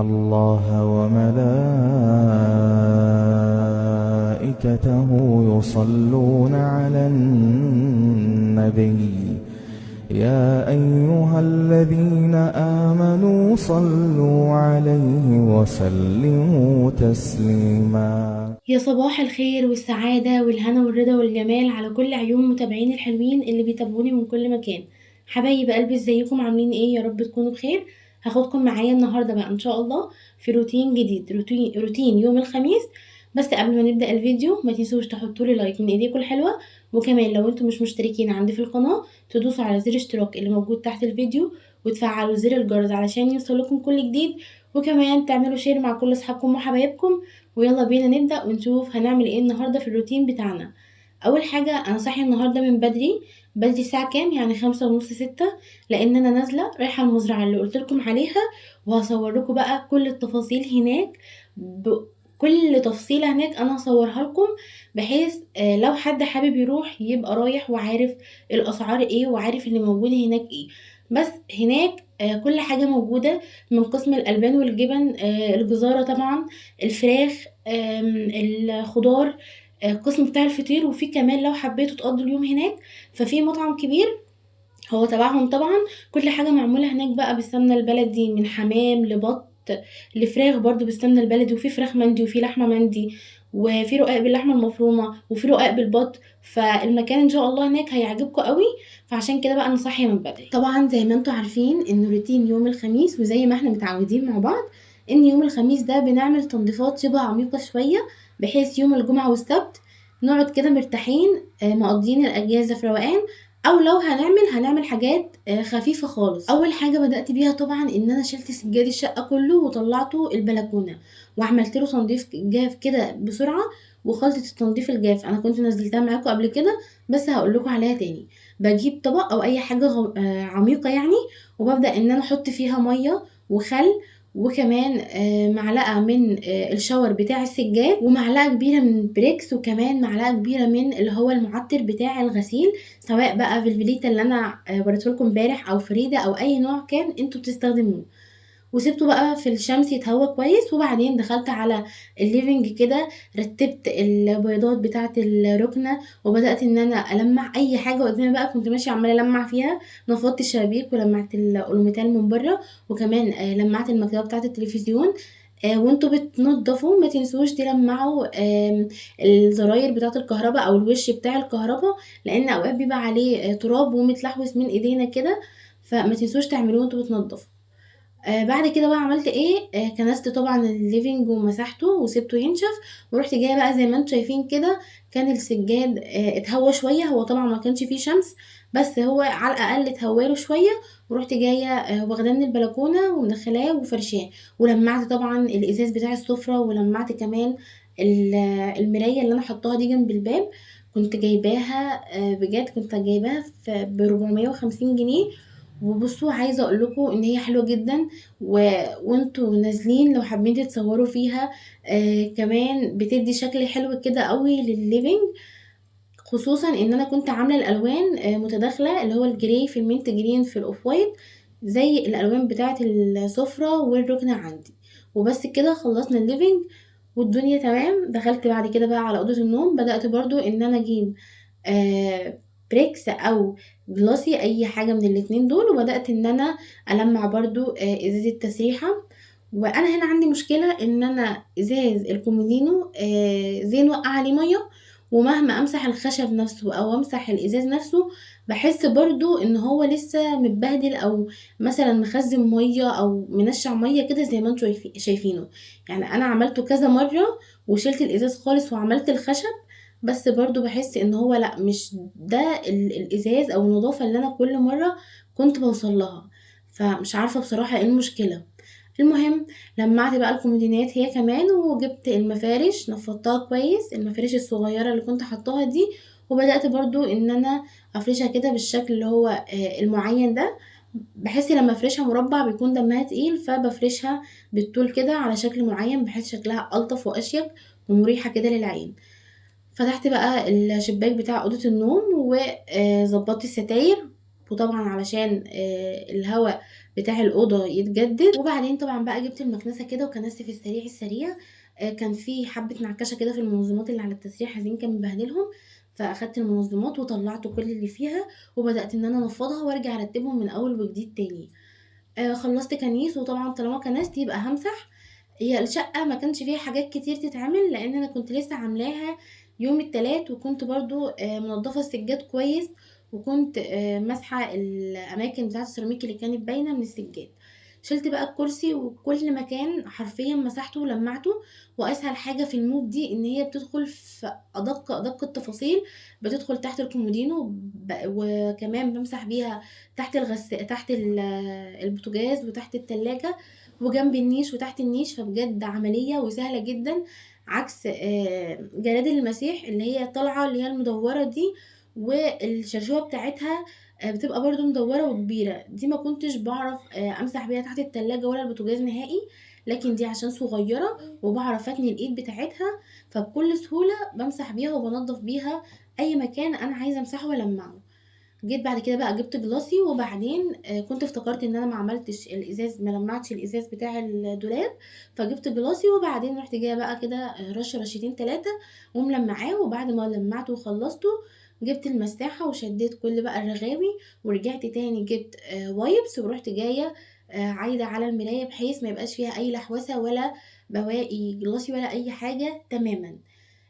الله وملائكته يصلون على النبي يا أيها الذين آمنوا صلوا عليه وسلموا تسليما. يا صباح الخير والسعادة والهنا والرضا والجمال على كل عيون متابعين الحلوين اللي بيتابعوني من كل مكان. حبايب قلبي ازيكم عاملين ايه؟ يا رب تكونوا بخير. هاخدكم معايا النهارده بقى ان شاء الله في روتين جديد، روتين يوم الخميس. بس قبل ما نبدأ الفيديو ما تنسوش تحطوا لي لايك من ايديكم الحلوة، وكمان لو انتم مش مشتركين عندي في القناة تدوسوا على زر اشتراك اللي موجود تحت الفيديو وتفعلوا زر الجرس علشان يوصلكم كل جديد، وكمان تعملوا شير مع كل اصحابكم وحبايبكم. ويلا بينا نبدأ ونشوف هنعمل ايه النهاردة في الروتين بتاعنا. اول حاجة انا صاحية النهاردة من بدري. الساعة كام؟ يعني 5:30 6، لان انا نازلة رايحة المزرعة اللي قلتلكم عليها، وهصور لكم بقى كل التفاصيل هناك. كل تفصيلة هناك انا هصورها لكم، بحيث لو حد حابب يروح يبقى رايح وعارف الاسعار ايه وعارف اللي موجود هناك ايه. بس هناك كل حاجة موجودة، من قسم الألبان والجبن، الجزارة طبعا، الفراخ، الخضار، القسم بتاع الفطير، وفي كمان لو حبيتوا تقضوا اليوم هناك ففي مطعم كبير هو تبعهم طبعا. كل حاجة معمولة هناك بقى بالسمنة البلدي، من حمام لبط لفراخ برضو بالسمنة البلدي، وفي فراخ مندي وفي لحمة مندي، وفي رقاق باللحمة المفرومة وفي رقاق بالبط. فالمكان ان شاء الله هناك هيعجبكم قوي. فعشان كده بقى انا صاحية من بدري. طبعا زي ما انتم عارفين ان روتين يوم الخميس، وزي ما احنا متعودين مع بعض، ان يوم الخميس ده بنعمل تنظيفات شبه عميقة شوية، بحيث يوم الجمعة والسبت نقعد كده مرتاحين، مقضيين الاجازة في روقان. او لو هنعمل حاجات خفيفة خالص. اول حاجة بدأت بيها طبعا ان انا شلت سجاد الشقة كله وطلعته البلكونة، وعملت له تنظيف جاف كده بسرعة. وخلطة التنظيف الجاف انا كنت نزلتها معاكم قبل كده، بس هقول لكم عليها تاني. بجيب طبق او اي حاجة عميقة يعني، وببدأ ان انا احط فيها مية وخل، وكمان معلقة من الشاور بتاع السجاد، ومعلقة كبيرة من بريكس، وكمان معلقة كبيرة من اللي هو المعطر بتاع الغسيل، سواء بقى فيلفليتا اللي انا وريته لكم امبارح او فريدة او اي نوع كان انتوا بتستخدموه. وسبته بقى في الشمس يتهوى كويس، وبعدين دخلت على الليفينج كده، رتبت البيضات بتاعه الركنه، وبدات ان انا المع اي حاجه قدامي بقى، كنت ماشيه عماله المع فيها. نفضت الشبابيك ولمعت الالوميتال من بره، وكمان لمعت المكتبه بتاعه التلفزيون. وانتوا بتنضفوا ما تنسوش تلمعوا الزراير بتاعه الكهرباء او الوش بتاع الكهرباء، لان اوقات بيبقى عليه تراب ومتلحوس من ايدينا كده، فما تنسوش تعملوه وانتوا بتنضفوا. بعد كده بقى عملت ايه؟ كنست طبعا الليفينج ومسحته وسبته ينشف، ورحت جايه بقى زي ما انتم شايفين كده. كان السجاد اتهوى شويه، هو طبعا ما كانش فيه شمس، بس هو على الاقل اتهواله شويه. ورحت جايه واخداه من البلكونه ومدخلاه وفرشاه، ولمعت طبعا الازاز بتاع السفره، ولمعت كمان المرايه اللي انا حطاها دي جنب الباب. كنت جايباها بجد كنت جايباها ب 450 جنيه. وبصوا عايزه اقول لكم ان هي حلوه جدا، وانتوا نازلين لو حابين تتصوروا فيها. كمان بتدي شكل حلو كده قوي للليفينج، خصوصا ان انا كنت عامله الالوان متداخله، اللي هو الجراي في المينت جرين في الاوف وايت، زي الالوان بتاعه السفره والركنه عندي. وبس كده خلصنا الليفينج والدنيا تمام. دخلت بعد كده بقى على اوضه النوم، بدات برضو ان انا اجيب بريكس او جلاسي، اي حاجه من الاتنين دول، وبدات ان انا المع برضو ازاز التسريحه. وانا هنا عندي مشكله ان انا ازاز الكومودينو زين وقع عليه ميه، ومهما امسح الخشب نفسه او امسح الازاز نفسه بحس برضو ان هو لسه متبهدل، او مثلا مخزن ميه او منشع ميه كده زي ما انتوا شايفينه. يعني انا عملته كذا مره وشلت الازاز خالص وعملت الخشب، بس برضو بحس ان هو لا، مش ده الازاز او النظافة اللي انا كل مرة كنت بوصل لها. فمش عارفة بصراحة ايه المشكلة. المهم لمعت بقى الكومودينات هي كمان، وجبت المفارش نفضتها كويس، المفارش الصغيرة اللي كنت حطاها دي، وبدأت برضو ان انا افرشها كده بالشكل اللي هو المعين ده. بحس لما افرشها مربع بيكون دمها تقيل، فبفرشها بالطول كده على شكل معين، بحيث شكلها الطف واشيك ومريحة كده للعين. فتحت بقى الشباك بتاع اوضه النوم وظبطت الستاير، وطبعا علشان الهواء بتاع الأوضة يتجدد. وبعدين طبعا بقى جبت المكنسة كده وكنست في السريع السريع. كان في حبة نعكشة كده في المنظمات اللي على التسريح، عايزين كان مبهدلهم، فاخدت المنظمات وطلعت كل اللي فيها وبدأت ان انا انفضها وارجع ارتبهم من اول وجديد تاني. خلصت كنيس، وطبعا طالما كنست يبقى همسح. هي الشقة ما كانش فيها حاجات كتير تتعمل لان انا كنت لسه عاملاها يوم التلات، وكنت برضو منضفة السجاد كويس، وكنت مسحة الاماكن بتاعة السيراميك اللي كانت باينة من السجاد. شلت بقى الكرسي وكل مكان حرفيا مسحته ولمعته. واسهل حاجة في الموب دي ان هي بتدخل في ادق التفاصيل، بتدخل تحت الكومودينو، وكمان بمسح بيها تحت البوتاجاز وتحت التلاجة وجنب النيش وتحت النيش، فبجد عملية وسهلة جدا. عكس جرادل المسيح اللي هي طالعة اللي هي المدورة دي، والشرشوبة بتاعتها بتبقى برضو مدورة وكبيرة. دي ما كنتش بعرف امسح بيها تحت التلاجة ولا البوتاجاز نهائي، لكن دي عشان صغيرة وبعرف اتني الايد بتاعتها، فبكل سهولة بمسح بيها وبنضف بيها اي مكان انا عايزة امسحه والمعه. جيت بعد كده بقى جبت جلاسي، وبعدين كنت افتكرت ان انا ما عملتش الازاز، ما لمعتش الازاز بتاع الدولاب، فجبت جلاسي وبعدين رحت جايه بقى كده رشتين 3 وملمعاه. وبعد ما لمعته وخلصته جبت المساحه وشديت كل بقى الرغاوي، ورجعت تاني جبت وايبس، ورحت جايه عايده على المرايه بحيث ما يبقاش فيها اي لحوسه ولا بواقي جلاسي ولا اي حاجه تماما.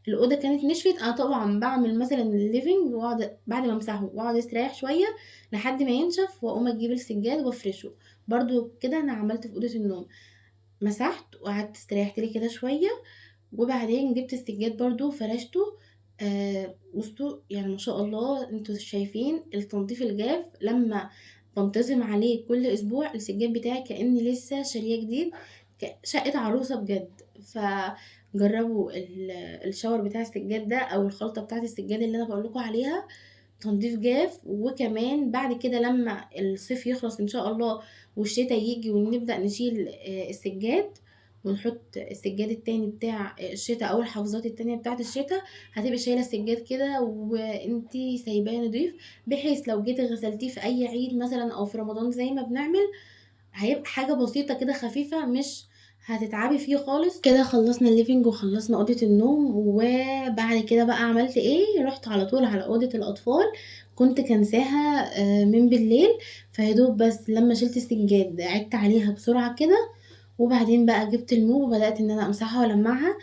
الأوضة كانت نشفت. أنا طبعًا باعمل مثلًا الليفينج وأقعد بعد ما أمسحه وأقعد أستريح شوية لحد ما ينشف، وأقوم أجيب السجاد وأفرشه. برضه كده أنا عملت في أوضة النوم، مسحت وقعدت استريحت لي كده شوية، وبعدين جبت السجاد برضه فرشته. بصوا يعني ما شاء الله انتوا شايفين التنظيف الجاف لما بنتظم عليه كل أسبوع. السجاد بتاعي كأني لسه شارياه جديد، شقة عروسة بجد. فجربوا الشاور بتاع السجاد ده او الخلطة بتاعت السجاد اللي انا بقولكوا عليها، تنظيف جاف. وكمان بعد كده لما الصيف يخلص ان شاء الله والشتاء يجي ونبدأ نشيل السجاد ونحط السجاد التاني بتاع الشتاء او الحافظات التانية بتاعت الشتاء، هتبقي شايلة السجاد كده وانتي سايباه نضيف، بحيث لو جيتي غسلتيه في اي عيد مثلا او في رمضان زي ما بنعمل، هيبقى حاجة بسيطة كده خفيفة، مش هتتعبي فيه خالص. كده خلصنا الليفينج وخلصنا أوضة النوم. وبعد كده بقى عملت ايه؟ رحت على طول على أوضة الأطفال، كنت كنساها من بالليل، فيدوب بس لما شلت السجاد عدت عليها بسرعة كده. وبعدين بقى جبت الموب وبدأت ان انا امسحها والمعها.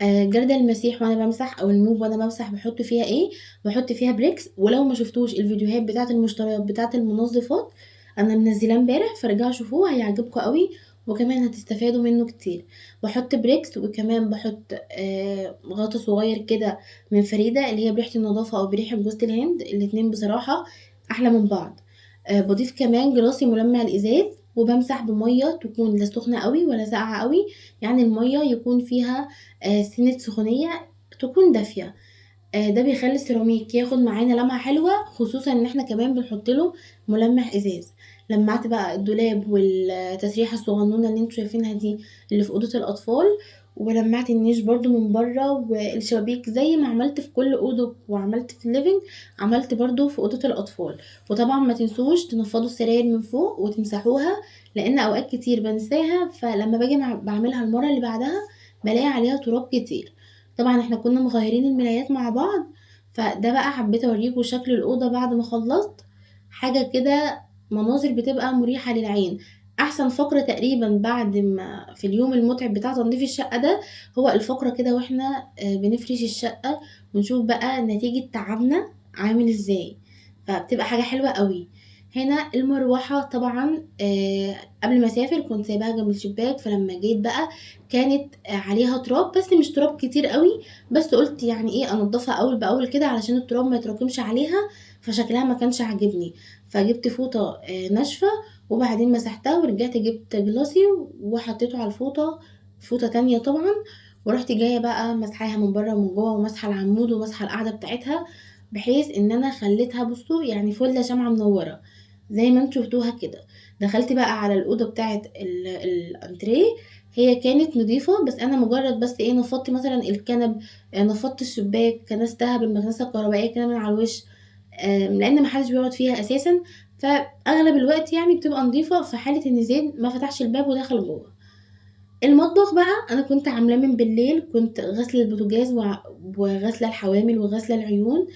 جردل المسيح وانا بمسح او الموب وانا بمسح بحط فيها ايه؟ بحط فيها بريكس. ولو ما شفتوش الفيديوهات بتاعه المشتريات بتاعه المنظفات انا منزلاه امبارح، فارجعوا شوفوه هيعجبكم قوي، وكمان هتستفادوا منه كتير. بحط بريكس، وكمان بحط غطا صغير كده من فريدة اللي هي بريحة النظافة او بريحة جوز الهند، الاتنين بصراحة احلى من بعض. بضيف كمان جراسي ملمع الازاز، وبمسح بميه تكون لا سخنه قوي ولا ساقعه قوي، يعني الميه يكون فيها سنة سخونية تكون دافية. ده بيخلي السيراميك ياخد معانا لمعة حلوة، خصوصا ان احنا كمان بنحط له ملمع ازاز. لمعت بقى الدولاب والتسريحة الصغنونة اللي انتوا شايفينها دي اللي في اوضة الاطفال، ولمعت النيش برضو من بره والشبابيك زي ما عملت في كل اوضه وعملت في الليفينج، عملت برضو في اوضه الاطفال. وطبعا ما تنسوش تنفضوا السراير من فوق وتمسحوها، لان اوقات كتير بنساها، فلما باجي بعملها المره اللي بعدها بلاقي عليها تراب كتير. طبعا احنا كنا مغيرين الملايات مع بعض، فده بقى حبيت اوريكم شكل الاوضه بعد ما خلصت. حاجه كده مناظر بتبقى مريحه للعين. احسن فقرة تقريبا بعد ما في اليوم المتعب بتاع تنظيف الشقة ده هو الفقرة كده واحنا بنفرش الشقة ونشوف بقى نتيجة تعبنا عامل ازاي، فبتبقى حاجة حلوة قوي. هنا المروحة طبعا قبل ما اسافر كنت سايباها جنب الشباك، فلما جيت بقى كانت عليها تراب بس مش تراب كتير قوي، بس قلت يعني ايه انضفها اول باول كده علشان التراب ما يتراكمش عليها، فشكلها ما كانش عاجبني. فجبت فوطة ناشفة وبعدين مسحتها، ورجعت جبت جلاسي وحطيته على الفوطة، فوطة تانية طبعا، ورحت جاية بقى مسحاها من بره ومن جوه ومسحة العمود ومسحة القاعدة بتاعتها، بحيث ان انا خليتها بصوا يعني فلة شمعة منورة زي ما انتوا شفتوها كده. دخلت بقى على الأوضة بتاعت الانتريه، هي كانت نظيفة، بس انا مجرد بس ايه نفضت مثلا الكنب، نفضت الشباك، كنستها بالمكنسة الكهربائية كده من على الوش، لان محدش بيقعد فيها اساسا، فاغلب الوقت يعني بتبقى نظيفه في حاله ان زين ما فتحش الباب ودخل جوه. المطبخ بقى انا كنت عاملاه من بالليل، كنت غاسله البوتاجاز وغاسله الحوامل وغاسله العيون.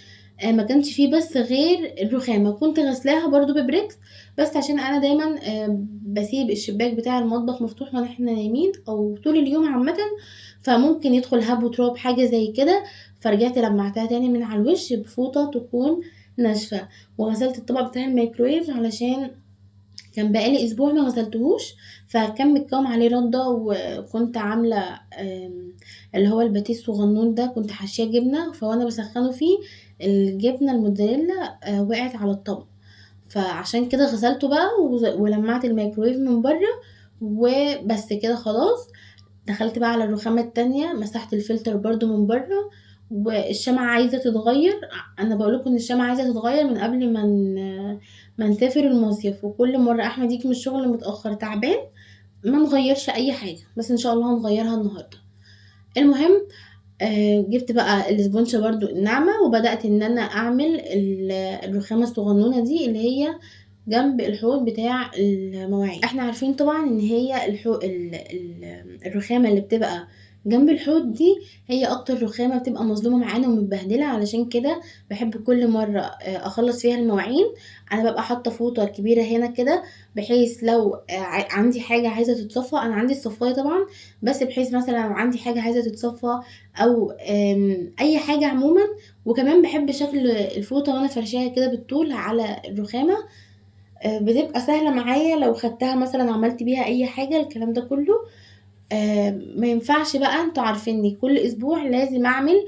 ما كانش فيه بس غير الرخامه كنت غاسلاها برضو ببريكس، بس عشان انا دايما بسيب الشباك بتاع المطبخ مفتوح وانا احنا نايمين او طول اليوم عامه، فممكن يدخل هب وتراب حاجه زي كده. فرجعت لمعتها تاني من على الوش بفوطه تكون ناشفه. وغسلت الطبق بتاع الميكرويف علشان كان بقالي اسبوع ما غسلتهوش، فكان متكوم عليه رده. وكنت عامله اللي هو الباتيه الصغنون ده، كنت حاشيه جبنه، فوانا بسخنه فيه الجبنه الموتزاريلا وقعت على الطبق، فعشان كده غسلته بقى ولمعت الميكرويف من بره. وبس كده خلاص. دخلت بقى على الرخامة التانية، مسحت الفلتر برضو من بره. والشمعة عايزة تتغير. انا بقولكم ان الشمعة عايزة تتغير من قبل ما نسافر المصيف، وكل مرة احمد يجي من الشغل متأخر تعبان ما نغيرش اي حاجة، بس ان شاء الله هنغيرها النهاردة. المهم جبت بقى الاسبونشة برضو الناعمة، وبدأت ان انا اعمل الرخامة الصغنونة دي اللي هي جنب الحوض بتاع المواعين. احنا عارفين طبعا ان هي الرخامة اللي بتبقى جنب الحوض دي هي اكتر رخامة بتبقى مظلومة معانا ومتبهدلة، علشان كده بحب كل مرة اخلص فيها المواعين انا ببقى حاطة فوطة كبيرة هنا كده، بحيث لو عندي حاجة عايزة تتصفى، انا عندي الصفاية طبعا، بس بحيث مثلا لو عندي حاجة عايزة تتصفى او اي حاجة عموما. وكمان بحب شكل الفوطة وانا فرشاها كده بالطول على الرخامة، بتبقى سهلة معايا لو خدتها مثلا عملت بيها اي حاجة الكلام ده كله. ما ينفعش بقى، انتوا عارفيني كل اسبوع لازم اعمل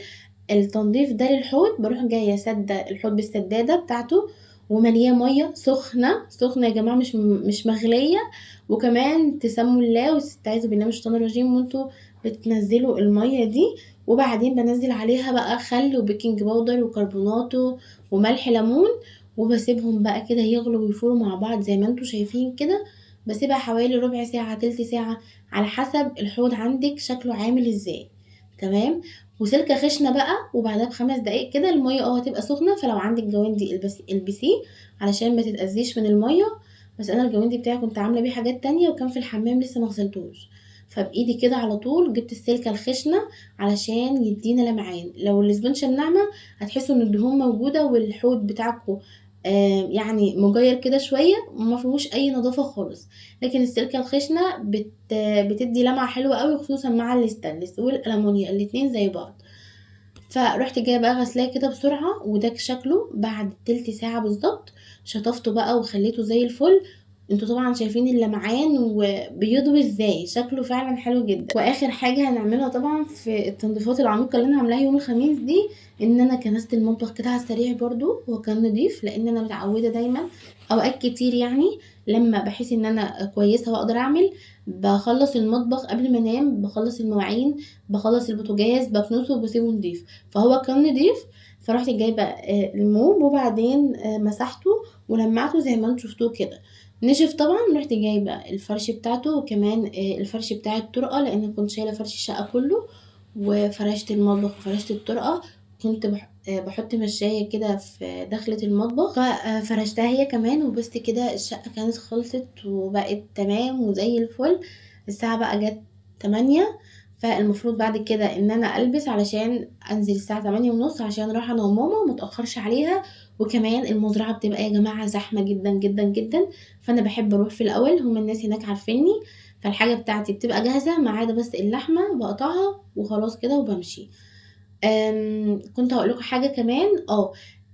التنظيف ده للحوض. بروح جاية سادة الحوض بالسدادة بتاعته وملياه مية سخنة سخنة يا جماعة، مش مغلية. وكمان تسموا الله واستعيذوا بالله من الشيطان الرجيم وانتوا بتنزلوا المية دي. وبعدين بنزل عليها بقى خل وبيكنج باودر وكربوناتو وملح ليمون، وبسيبهم بقى كده يغلوا ويفوروا مع بعض زي ما انتوا شايفين كده. بسيبها حوالي ربع ساعة تلت ساعة على حسب الحوض عندك شكله عامل ازاي. تمام. وسلكة خشنة بقى، وبعدها ب5 دقايق كده المية هتبقى سخنة، فلو عندك جواندي البسيه علشان ما تتأذيش من المية. بس انا الجواندي بتاعي كنت عاملة بيه حاجات تانية وكان في الحمام لسه ما غسلتوش، فبايدي كده على طول جبت السلكة الخشنة علشان يدينا لمعان. لو الاسبنشة الناعمة هتحسوا ان الدهون موجودة والحوض بتاعكم يعني مجير كده شوية وما فيهوش اي نظافة خالص. لكن السلكة الخشنة بتدي لمعة حلوة قوي، خصوصا مع الستانلس والألمونيا الاتنين زي بعض. فرحت جايه بقى غسلاه كده بسرعه، وده شكله بعد تلت ساعه بالظبط. شطفته بقى وخليته زي الفل. انتوا طبعا شايفين اللمعان وبيضوي ازاي، شكله فعلا حلو جدا. واخر حاجه هنعملها طبعا في التنظيفات العميقه اللي انا عاملاها يوم الخميس دي، ان انا كنست المطبخ كده على السريع برضو وكان نضيف، لان انا متعوده دايما اوقات كتير يعني لما بحس ان انا كويسه واقدر اعمل، بخلص المطبخ قبل ما انام، بخلص المواعين، بخلص البوتاجاز، بكنسه وبسيبه نضيف. فهو كان نضيف. فرحت جايبه الموم وبعدين مسحته ولمعته زي ما انتم شفتوه كده. نشف طبعا. رحت جايبه الفرش بتاعته وكمان الفرش بتاع الطرقه، لان كنت شايله فرش الشقه كله، وفرشت المطبخ وفرشت الطرقه. كنت بحط مشاية كده في دخلة المطبخ، ففرشتها هي كمان. وبس كده الشقة كانت خلصت وبقت تمام وزي الفل. الساعة بقى جت 8، فالمفروض بعد كده ان انا البس علشان انزل الساعة 8:30 عشان رايحة انا وماما متأخرش عليها. وكمان المزرعة بتبقى يا جماعة زحمة جدا جدا جدا، فانا بحب اروح في الاول، هم الناس هناك عارفيني، فالحاجة بتاعتي بتبقى جاهزة ما عدا بس اللحمة بقطعها وخلاص كده وبمشي. كنت هاقول لكم حاجة كمان.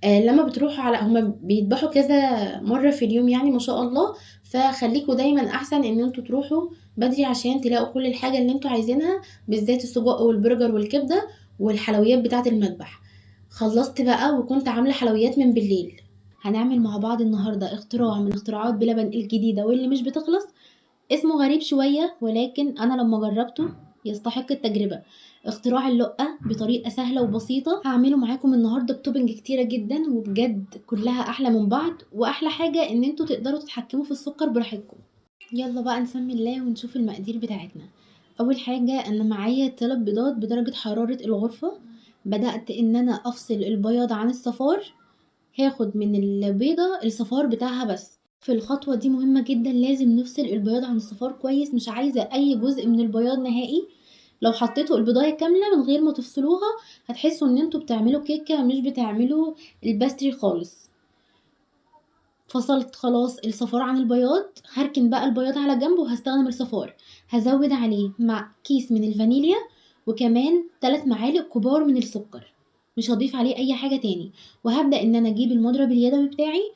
لمّا بتروحوا على هُم بيدبحوا كذا مرّة في اليوم يعني ما شاء الله، فخلّيكم دايمًا أحسن إن أنتم تروحوا بدري عشان تلاقوا كل الحاجة اللي أنتم عايزينها، بالذات السجق والبرجر والكبدة والحلويات بتاعة المدبح. خلّصت بقى وكنت عاملة حلويات من بالليل. هنعمل مع بعض النهارده اختراع من اختراعات بلبن الجديدة واللي مش بتخلص. اسمه غريب شوية ولكن أنا لما جربته يستحق التجربة. اختراع اللقة بطريقة سهلة وبسيطة، هعمله معاكم النهاردة بتوبنج كتيرة جدا وبجد كلها أحلى من بعض. وأحلى حاجة إن انتوا تقدروا تتحكموا في السكر براحتكم. يلا بقى نسمي الله ونشوف المقادير بتاعتنا. أول حاجة أنا معايا 3 بيضات بدرجة حرارة الغرفة. بدأت إن أنا أفصل البياض عن الصفار. هاخد من البيضة الصفار بتاعها بس، في الخطوة دي مهمة جدًا لازم نفصل البياض عن الصفار كويس، مش عايزة أي جزء من البياض نهائي، لو حطيتوا البيضاية كاملة من غير ما تفصلوها هتحسوا إن انتم بتعملوا كيكة مش بتعملوا الباستري خالص. فصلت خلاص الصفار عن البياض، هاركن بقى البياض على جنب وهاستخدم الصفار، هازود عليه مع كيس من الفانيليا وكمان 3 معالق كبار من السكر، مش هاضيف عليه أي حاجة تاني، وهابدأ إن أنا أجيب المضرب اليدوي بتاعي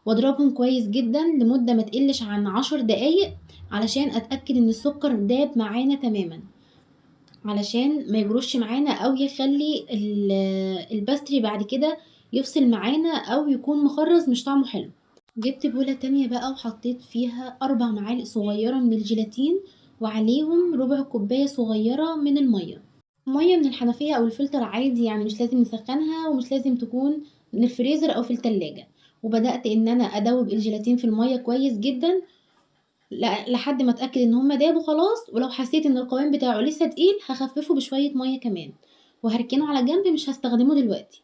واضربهم كويس جدًا لمدة ما تقلش عن 10 دقايق علشان أتأكد إن السكر داب معانا تمامًا، علشان ما يجروش معانا أو يخلي الباستري بعد كده يفصل معانا أو يكون مخرز مش طعمه حلو. جبت بولة تانية بقى وحطيت فيها 4 معالق صغيرة من الجيلاتين وعليهم ربع كوباية صغيرة من المية، مية من الحنفية أو الفلتر عادي، يعني مش لازم نسخنها ومش لازم تكون من الفريزر أو في التلاجة. وبدأت إن أنا أدوب الجيلاتين في المية كويس جدا لحد ما أتأكد إن هما دابوا خلاص، ولو حسيت إن القوام بتاعه لسه تقيل هخففه بشوية مية كمان وهركنه على جنب مش هستخدمه دلوقتي.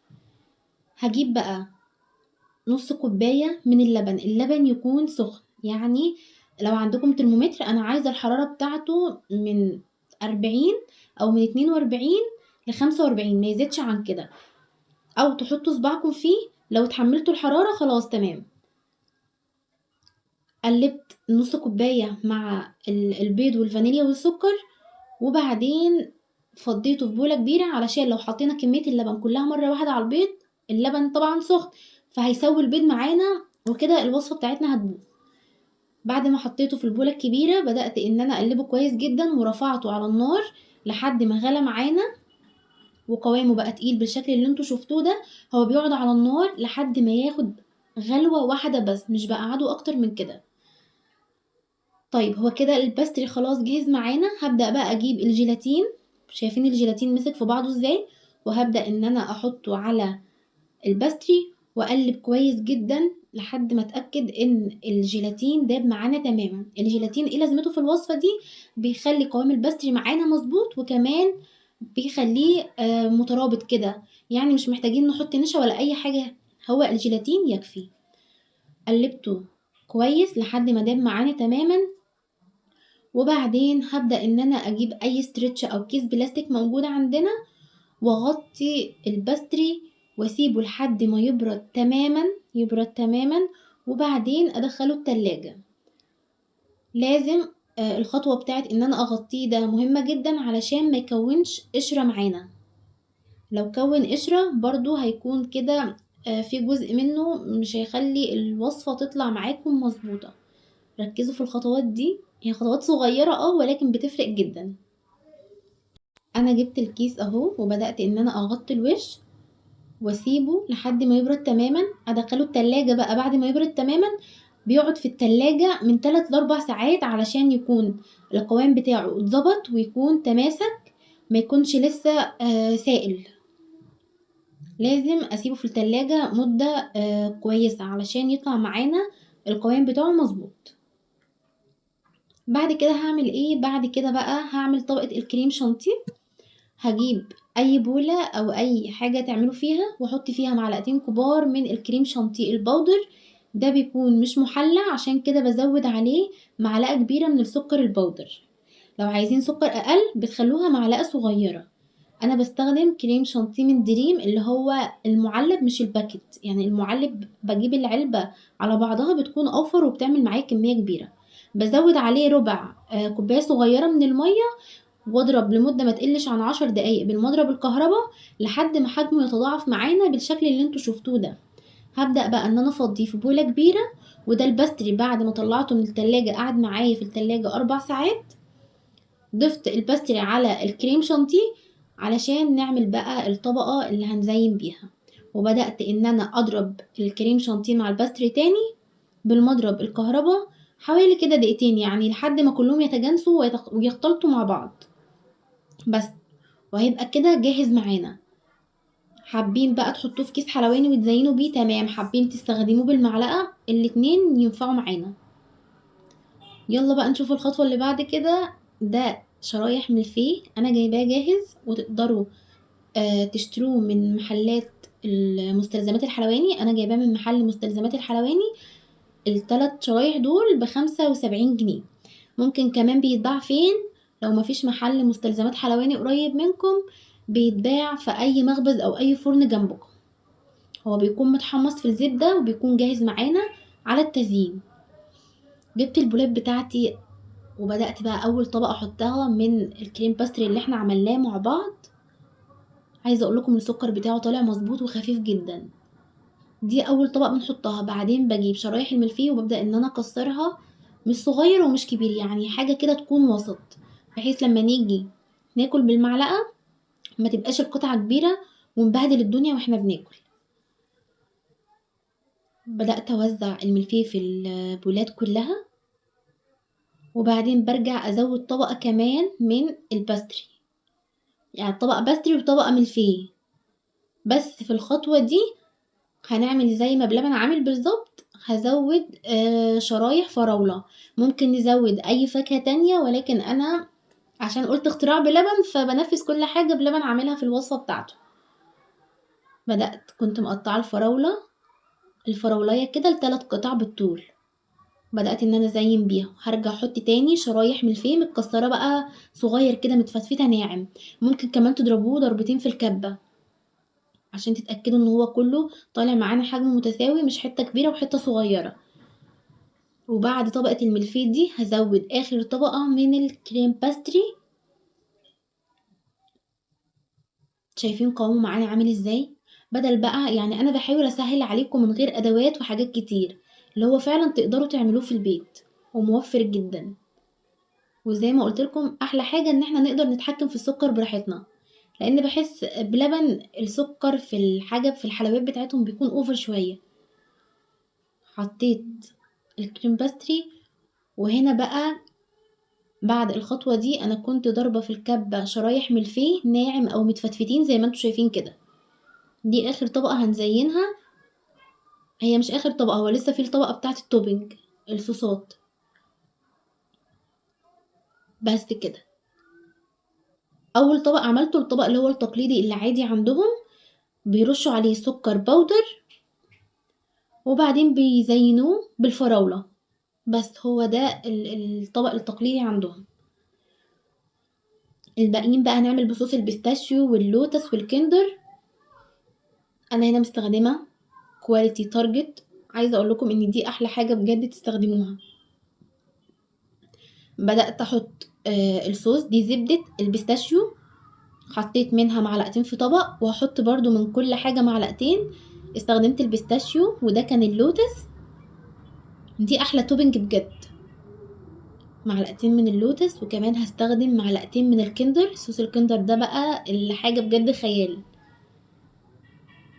هجيب بقى نص كوباية من اللبن يكون سخن، يعني لو عندكم ترمومتر أنا عايزة الحرارة بتاعته من 40 أو من 42 ل45 ما يزيدش عن كده، أو تحطوا صباعكم فيه لو اتحملتوا الحرارة خلاص تمام. قلبت نص كوباية مع البيض والفانيليا والسكر وبعدين فضيته في بولة كبيرة علشان لو حطينا كمية اللبن كلها مرة واحدة على البيض، اللبن طبعا سخن فهيسوي البيض معانا وكده الوصفة بتاعتنا هتبوظ. بعد ما حطيته في البولة الكبيرة بدأت إن أنا أقلبه كويس جدا ورفعته على النار لحد ما غلى معانا وقوامه بقى تقيل بالشكل اللي انتوا شفتوه ده. هو بيقعد على النار لحد ما ياخد غلوة واحدة بس، مش بقعده أكتر من كده. طيب هو كده الباستري خلاص جهز معانا، هبدأ بقى أجيب الجيلاتين، شايفين الجيلاتين مسك في بعضه ازاي، وهبدأ إن أنا أحطه على الباستري وأقلب كويس جدا لحد ما أتأكد إن الجيلاتين داب معانا تماما. الجيلاتين إيه لازمته في الوصفة دي؟ بيخلي قوام الباستري معانا مظبوط وكمان بيخليه مترابط كده، يعني مش محتاجين نحط نشا ولا أي حاجة، هو الجيلاتين يكفي. قلبته كويس لحد ما داب معانا تماما وبعدين هبدأ إن أنا أجيب أي ستريتش أو كيس بلاستيك موجود عندنا واغطي الباستري واسيبه لحد ما يبرد تماما، يبرد تماما وبعدين ادخله التلاجة. لازم الخطوة بتاعت ان انا اغطيه ده مهمة جدا علشان ما يكونش قشرة معانا، لو كون قشرة برضو هيكون كده في جزء منه مش هيخلي الوصفة تطلع معاكم مظبوطة. ركزوا في الخطوات دي، هي خطوات صغيرة ولكن بتفرق جدا. انا جبت الكيس اهو وبدأت ان انا اغطي الوش واسيبه لحد ما يبرد تماما، ادخله التلاجة بقى بعد ما يبرد تماما، بيقعد في التلاجة من 3 ل4 ساعات علشان يكون القوام بتاعه اتظبط ويكون تماسك، ما يكونش لسه سائل. لازم اسيبه في التلاجة مدة كويسة علشان يطلع معانا القوام بتاعه مظبوط. بعد كده هعمل ايه؟ بعد كده بقى هعمل طبقة الكريم شانتيه. هجيب اي بولة او اي حاجة تعملوا فيها واحط فيها معلقتين كبار من الكريم شانتيه البودر، ده بيكون مش محلى عشان كده بزود عليه معلقة كبيرة من السكر البودر، لو عايزين سكر اقل بتخلوها معلقة صغيرة. انا بستخدم كريم شانتيه من دريم اللي هو المعلب مش الباكت، يعني المعلب بجيب العلبة على بعضها بتكون اوفر وبتعمل معايا كمية كبيرة. بزود عليه ربع كوباية صغيرة من المية واضرب لمدة ما تقلش عن 10 دقايق بالمضرب الكهرباء لحد ما حجمه يتضاعف معانا بالشكل اللي انتوا شفتوه ده. هبدأ بقى ان انا افضيه في بولة كبيرة، وده الباستري بعد ما طلعته من التلاجة قعد معايا في التلاجة 4 ساعات. ضفت الباستري على الكريم شانتيه علشان نعمل بقى الطبقة اللي هنزين بيها، وبدأت ان انا اضرب الكريم شانتيه مع الباستري تاني بالمضرب الكهرباء حوالي كده دقيقتين، يعني لحد ما كلهم يتجانسوا ويختلطوا مع بعض بس، وهيبقى كده جاهز معانا. حابين بقى تحطوه في كيس حلواني وتزينوا بيه تمام، حابين تستخدموه بالمعلقة الاتنين ينفعوا معانا. يلا بقى نشوف الخطوة اللي بعد كده. ده شرايح من الفيه انا جايباه جاهز وتقدروا تشتروه من محلات المستلزمات الحلواني، انا جايباه من محل مستلزمات الحلواني. ال3 شرايح دول ب75 جنيه. ممكن كمان بيتباع فين؟ لو مفيش محل مستلزمات حلواني قريب منكم، بيتباع في اي مخبز او اي فرن جنبكم. هو بيكون متحمص في الزبدة وبيكون جاهز معانا على التزيين. جبت البولات بتاعتي وبدأت بقى اول طبقة احطها من الكريم باستري اللي احنا عملناه مع بعض. عايزة اقول لكم السكر بتاعه طالع مظبوط وخفيف جدا. دي اول طبقة بنحطها. بعدين بجيب شرايح الملفيه وببدأ ان انا اكسرها، مش صغير ومش كبير، يعني حاجة كده تكون وسط، بحيث لما نيجي ناكل بالمعلقة ما تبقاش القطعة كبيرة ونبهدل الدنيا واحنا بناكل. بدأت اوزع الملفيه في البولات كلها، وبعدين برجع ازود طبقة كمان من الباستري، يعني طبقة باستري وطبقة ملفيه. بس في الخطوة دي هنعمل زي ما بلبن عامل بالظبط، هزود شرايح فراولة. ممكن نزود اي فاكهة تانية، ولكن انا عشان قلت اختراع بلبن فبنفذ كل حاجة بلبن عاملها في الوصفة بتاعته. كنت مقطعة الفراولاية كده ل3 قطع بالطول. بدأت ان انا ازين بيها. هرجع احط تاني شرايح ملفيه متكسرة بقى صغير كده، متفتفتة ناعم. ممكن كمان تضربوه ضربتين في الكبة عشان تتأكدوا ان هو كله طالع معانا حجم متساوي، مش حتة كبيرة وحتة صغيرة. وبعد طبقة الملفيه دي هزود اخر طبقة من الكريم باستري. شايفين قوامه معانا عامل ازاي؟ بدل بقى، يعني انا بحاول اسهل عليكم من غير ادوات وحاجات كتير، اللي هو فعلا تقدروا تعملوه في البيت وموفر جدا. وزي ما قلت لكم احلى حاجة ان احنا نقدر نتحكم في السكر براحتنا، لان بحس بلبن السكر في الحاجة في الحلويات بتاعتهم بيكون اوفر شوية. حطيت الكريم باستري، وهنا بقى بعد الخطوة دي انا كنت ضاربة في الكبة شرايح ملفيه ناعم او متفتفتين زي ما انتوا شايفين كده. دي اخر طبقة هنزينها. هي مش اخر طبقة، هو لسه في الطبقة بتاعة التوبينج، الصوصات. بس كده. اول طبق عملته الطبق اللي هو التقليدي اللي عادي عندهم، بيرشوا عليه سكر بودر وبعدين بيزينوه بالفراولة. بس هو ده الطبق التقليدي عندهم. الباقيين بقى هنعمل بصوص البيستاشيو واللوتس والكندر. انا هنا مستخدمة كواليتي تارجت. عايزة اقول لكم ان دي احلى حاجة بجد تستخدموها. بدأت احط الصوص. دي زبدة البيستاشيو، حطيت منها معلقتين في طبق، وهحط برضو من كل حاجة معلقتين. استخدمت البيستاشيو وده كان اللوتس. دي احلى توبنج بجد. معلقتين من اللوتس، وكمان هستخدم معلقتين من الكندر. صوص الكندر ده بقى اللي حاجة بجد خيال.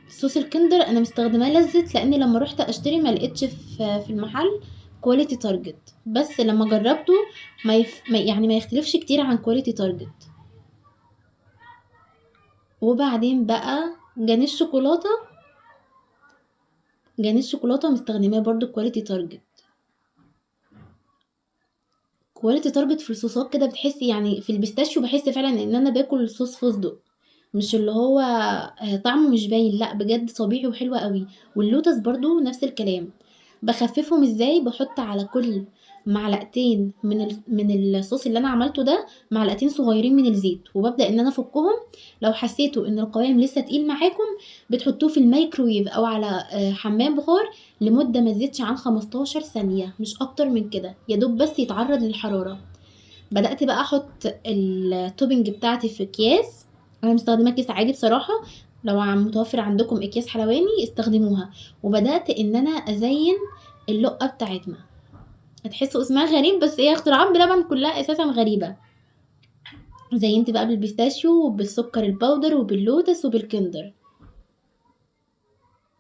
صوص الكندر انا مستخدماه لذت، لاني لما رحت اشتري ما لقيتش في المحل كواليتي تارجت، بس لما جربته يعني ما يختلفش كتير عن كواليتي تارجت. وبعدين بقى جانيش شوكولاته مستخدماه برضو كواليتي تارجت. كواليتي تارجت في الصوصات كده بتحسي، يعني في البيستاشيو بحس فعلا ان انا باكل صوص فستق، مش اللي هو طعمه مش باين، لا بجد طبيعي وحلو قوي. واللوتس برضو نفس الكلام. بخففهم ازاي؟ بحط على كل معلقتين من الصوص اللي انا عملته ده معلقتين صغيرين من الزيت، وببدأ ان انا افكهم. لو حسيتوا ان القوام لسه تقيل معاكم، بتحطوه في الميكرويف او على حمام بخار لمدة ما تزيدش عن 15 ثانية، مش اكتر من كده، يا دوب بس يتعرض للحرارة. بدأت بقى احط التوبنج بتاعتي في اكياس. انا مستخدمه كيس عادي بصراحه، لو متوفر عندكم اكياس حلواني استخدموها. وبدأت ان انا ازين اللقة بتاعتنا. هتحسوا اسمها غريب، بس هي اختراعات بلبن كلها اساسا غريبة. زينت بقى بالبيستاشيو وبالسكر البودر وباللوتس وبالكندر.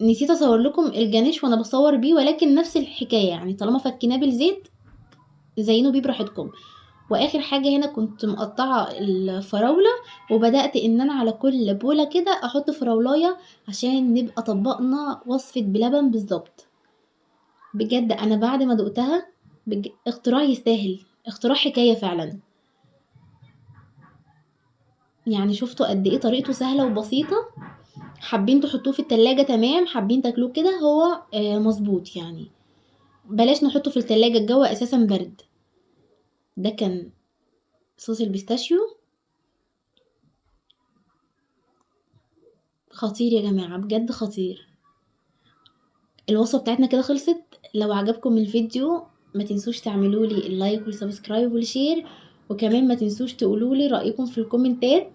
نسيت اصور لكم الجانيش وانا بصور بيه، ولكن نفس الحكاية، يعني طالما فكيناه بالزيت زينوا بيه براحتكم. واخر حاجة هنا كنت مقطعة الفراولة، وبدأت ان انا على كل بولة كده احط فراولاية عشان نبقى طبقنا وصفة بلبن بالظبط. بجد انا بعد ما دقتها اختراع يستاهل، اختراع حكاية فعلا. يعني شفتوا قد ايه طريقته سهلة وبسيطة. حابين تحطوه في التلاجة تمام، حابين تاكلوه كده هو مظبوط يعني. بلاش نحطه في التلاجة، الجو اساسا برد. ده كان صوص البيستاشيو، خطير يا جماعة، بجد خطير. الوصفة بتاعتنا كده خلصت. لو عجبكم الفيديو ما تنسوش تعملوا لي اللايك والسبسكرايب والشير، وكمان ما تنسوش تقولوا لي رأيكم في الكومنتات.